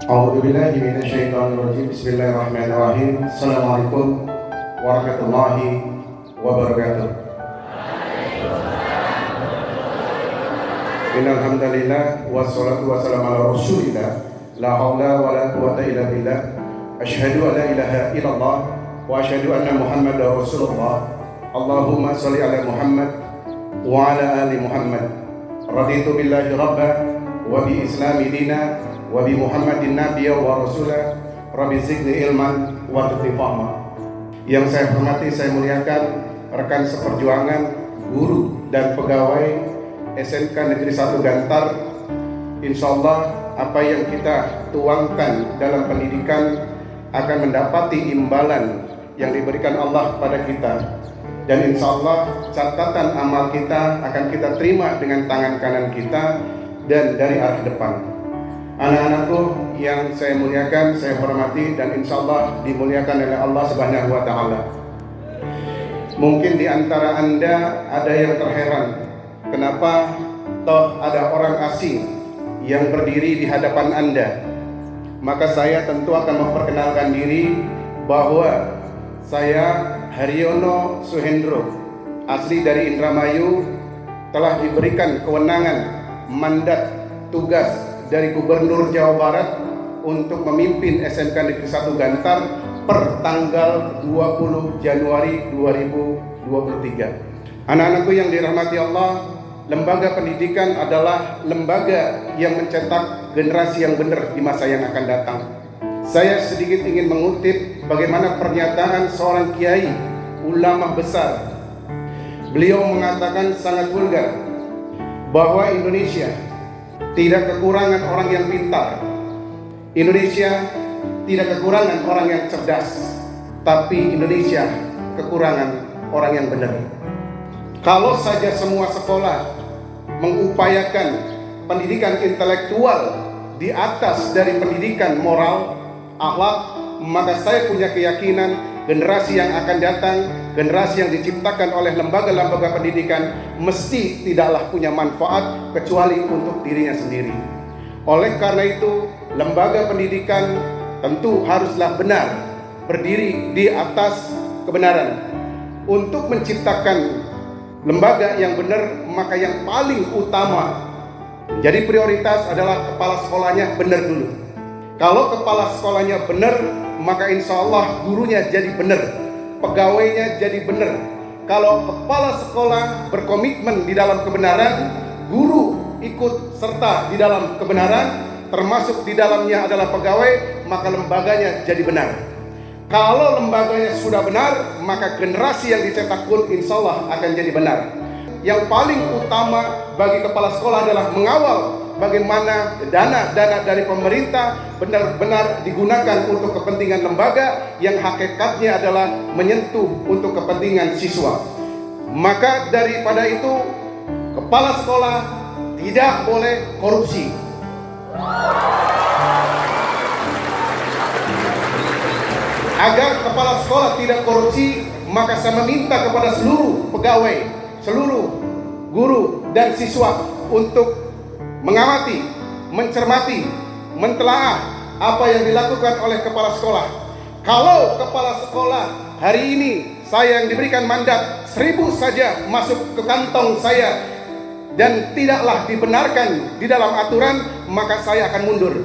A'udzu billahi minasyaitonir rajim. Bismillahirrahmanirrahim. Assalamualaikum warahmatullahi wabarakatuh. Innal hamdalillah wassalatu wassalamu ala rasulillah la haula wala quwwata illa billah. Asyhadu an la ilaha illallah wa asyhadu anna Muhammadar Rasulullah. Allahumma shalli ala Muhammad wa ala ali Muhammad. Raditu billahi rabba wa bi islami dina wa bi Muhammadin nabiyya wa rasulah. Rabbi zidni ilman wa tuti fahma. Yang saya hormati, saya muliakan rekan seperjuangan, guru dan pegawai SMK Negeri 1 Gantar. Insyaallah apa yang kita tuangkan dalam pendidikan akan mendapati imbalan yang diberikan Allah pada kita. Dan insyaallah catatan amal kita akan kita terima dengan tangan kanan kita dan dari arah depan. Anak-anakku yang saya muliakan, saya hormati, dan insyaallah dimuliakan oleh Allah Subhanahu wa Ta'ala. Mungkin di antara Anda ada yang terheran, kenapa toh ada orang asing yang berdiri di hadapan Anda. Maka saya tentu akan memperkenalkan diri bahwa saya Haryono Suhendro, asli dari Indramayu, telah diberikan kewenangan, mandat, tugas dari Gubernur Jawa Barat untuk memimpin SMK Negeri 1 Gantar per tanggal 20 Januari 2023. Anak-anakku yang dirahmati Allah, lembaga pendidikan adalah lembaga yang mencetak generasi yang benar di masa yang akan datang. Saya sedikit ingin mengutip bagaimana pernyataan seorang kiai ulama besar. Beliau mengatakan sangat vulgar bahwa Indonesia tidak kekurangan orang yang pintar. Indonesia tidak kekurangan orang yang cerdas, tapi Indonesia kekurangan orang yang benar. Kalau saja semua sekolah mengupayakan pendidikan intelektual di atas dari pendidikan moral, akhlak, maka saya punya keyakinan generasi yang akan datang, generasi yang diciptakan oleh lembaga-lembaga pendidikan mesti tidaklah punya manfaat kecuali untuk dirinya sendiri. Oleh karena itu, lembaga pendidikan tentu haruslah benar, berdiri di atas kebenaran. Untuk menciptakan lembaga yang benar, maka yang paling utama jadi prioritas adalah kepala sekolahnya benar dulu. Kalau kepala sekolahnya benar, maka insya Allah gurunya jadi benar, pegawainya jadi benar. Kalau kepala sekolah berkomitmen di dalam kebenaran, guru ikut serta di dalam kebenaran, termasuk di dalamnya adalah pegawai, maka lembaganya jadi benar. Kalau lembaganya sudah benar, maka generasi yang dicetak pun insya Allah akan jadi benar. Yang paling utama bagi kepala sekolah adalah mengawal bagaimana dana-dana dari pemerintah benar-benar digunakan untuk kepentingan lembaga yang hakikatnya adalah menyentuh untuk kepentingan siswa. Maka daripada itu, kepala sekolah tidak boleh korupsi. Agar kepala sekolah tidak korupsi, maka saya meminta kepada seluruh pegawai, seluruh guru dan siswa untuk mengamati, mencermati, mentelaah apa yang dilakukan oleh kepala sekolah. Kalau kepala sekolah hari ini saya yang diberikan mandat 1000 saja masuk ke kantong saya dan tidaklah dibenarkan di dalam aturan, maka saya akan mundur.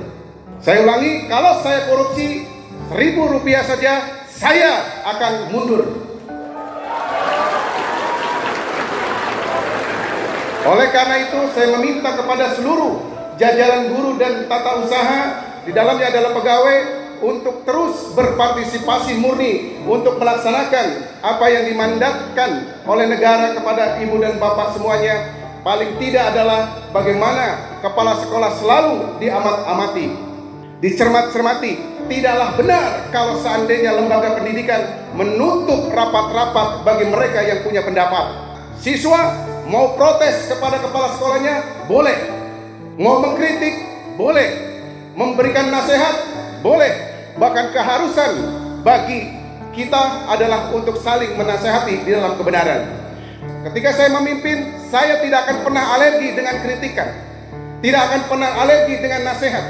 Saya ulangi, kalau saya korupsi 1000 rupiah saja, saya akan mundur. Oleh karena itu, saya meminta kepada seluruh jajaran guru dan tata usaha, di dalamnya adalah pegawai, untuk terus berpartisipasi murni untuk melaksanakan apa yang dimandatkan oleh negara kepada ibu dan bapak semuanya. Paling tidak adalah bagaimana kepala sekolah selalu diamat-amati, dicermat-cermati. Tidaklah benar kalau seandainya lembaga pendidikan menutup rapat-rapat bagi mereka yang punya pendapat. Siswa mau protes kepada kepala sekolahnya, boleh. Mau mengkritik, boleh. Memberikan nasihat, boleh. Bahkan keharusan bagi kita adalah untuk saling menasihati di dalam kebenaran. Ketika saya memimpin, saya tidak akan pernah alergi dengan kritikan, tidak akan pernah alergi dengan nasihat.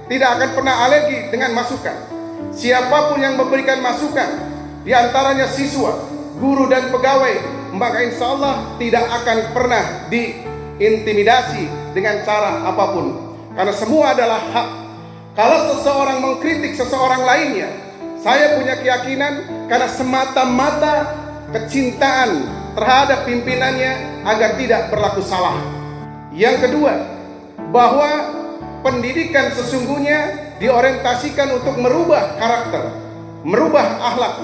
tidak akan pernah alergi dengan masukan. Siapapun yang memberikan masukan, di antaranya siswa, guru dan pegawai, maka insya Allah tidak akan pernah diintimidasi dengan cara apapun, karena semua adalah hak. Kalau seseorang mengkritik seseorang lainnya, saya punya keyakinan karena semata-mata kecintaan terhadap pimpinannya agar tidak berlaku salah. Yang kedua, bahwa pendidikan sesungguhnya diorientasikan untuk merubah karakter, merubah akhlak,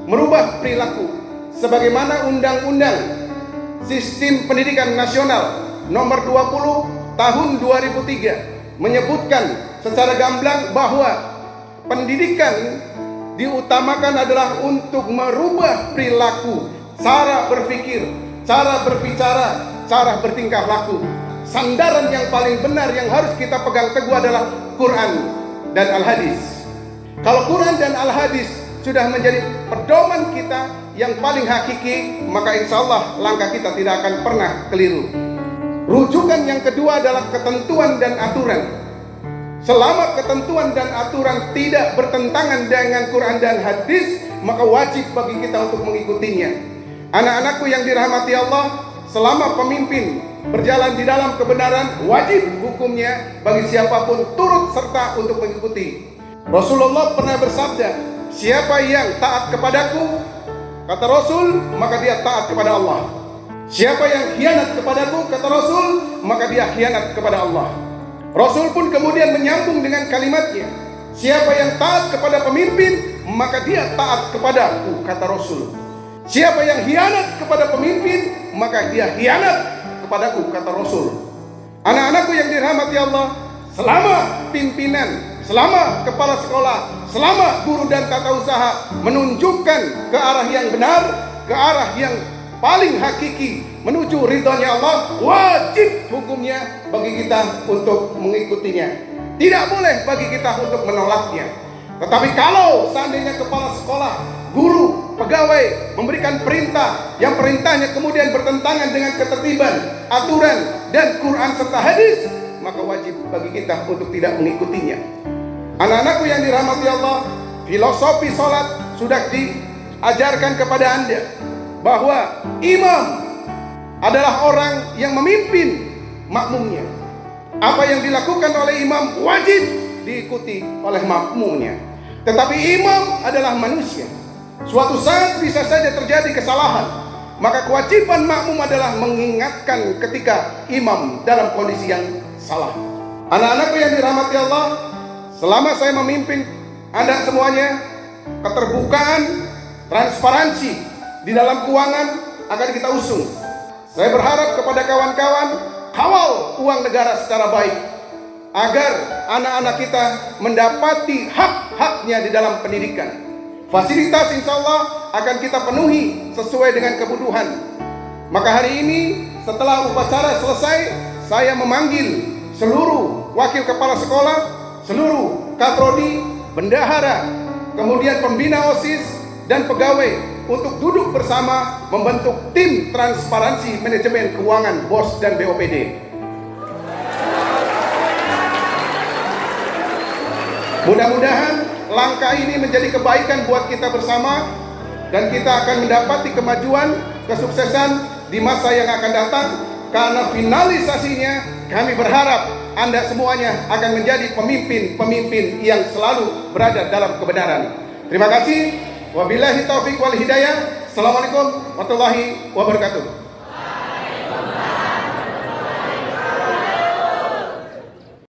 merubah perilaku, sebagaimana Undang-Undang Sistem Pendidikan Nasional Nomor 20 Tahun 2003 menyebutkan secara gamblang bahwa pendidikan diutamakan adalah untuk merubah perilaku, cara berpikir, cara berbicara, cara bertingkah laku. Sandaran yang paling benar yang harus kita pegang teguh adalah Quran dan Al-Hadis. Kalau Quran dan Al-Hadis sudah menjadi pedoman kita yang paling hakiki, maka insya Allah langkah kita tidak akan pernah keliru. Rujukan yang kedua adalah ketentuan dan aturan. Selama ketentuan dan aturan tidak bertentangan dengan Quran dan hadis, maka wajib bagi kita untuk mengikutinya. Anak-anakku yang dirahmati Allah, selama pemimpin berjalan di dalam kebenaran, wajib hukumnya bagi siapapun turut serta untuk mengikuti. Rasulullah pernah bersabda, siapa yang taat kepadaku, kata Rasul, maka dia taat kepada Allah. Siapa yang khianat kepadaku, kata Rasul, maka dia khianat kepada Allah. Rasul pun kemudian menyambung dengan kalimatnya, siapa yang taat kepada pemimpin, maka dia taat kepadaku, kata Rasul. Siapa yang khianat kepada pemimpin, maka dia khianat kepadaku, kata Rasul. Anak-anakku yang dirahmati Allah, selama pimpinan, selama kepala sekolah, selama guru dan tata usaha menunjukkan ke arah yang benar, ke arah yang paling hakiki, menuju ridhonya Allah, wajib hukumnya bagi kita untuk mengikutinya. Tidak boleh bagi kita untuk menolaknya. Tetapi kalau seandainya kepala sekolah, guru, pegawai memberikan perintah, yang perintahnya kemudian bertentangan dengan ketertiban, aturan, dan Quran serta hadis, maka wajib bagi kita untuk tidak mengikutinya. Anak-anakku yang dirahmati Allah, filosofi sholat sudah diajarkan kepada Anda, bahwa imam adalah orang yang memimpin makmumnya. Apa yang dilakukan oleh imam wajib diikuti oleh makmumnya. Tetapi imam adalah manusia. Suatu saat bisa saja terjadi kesalahan, maka kewajiban makmum adalah mengingatkan ketika imam dalam kondisi yang salah. Anak-anakku yang dirahmati Allah, selama saya memimpin Anda semuanya, keterbukaan, transparansi di dalam keuangan akan kita usung. Saya berharap kepada kawan-kawan, kawal uang negara secara baik, agar anak-anak kita mendapati hak-haknya di dalam pendidikan. Fasilitas insya Allah akan kita penuhi sesuai dengan kebutuhan. Maka hari ini setelah upacara selesai, saya memanggil seluruh wakil kepala sekolah, seluruh kaprodi, bendahara, kemudian pembina OSIS dan pegawai untuk duduk bersama membentuk tim transparansi manajemen keuangan BOS dan BOPD. Mudah-mudahan langkah ini menjadi kebaikan buat kita bersama, dan kita akan mendapati kemajuan, kesuksesan di masa yang akan datang. Karena finalisasinya kami berharap Anda semuanya akan menjadi pemimpin-pemimpin yang selalu berada dalam kebenaran. Terima kasih. Wabillahi taufiq wal hidayah. Assalamualaikum warahmatullahi wabarakatuh.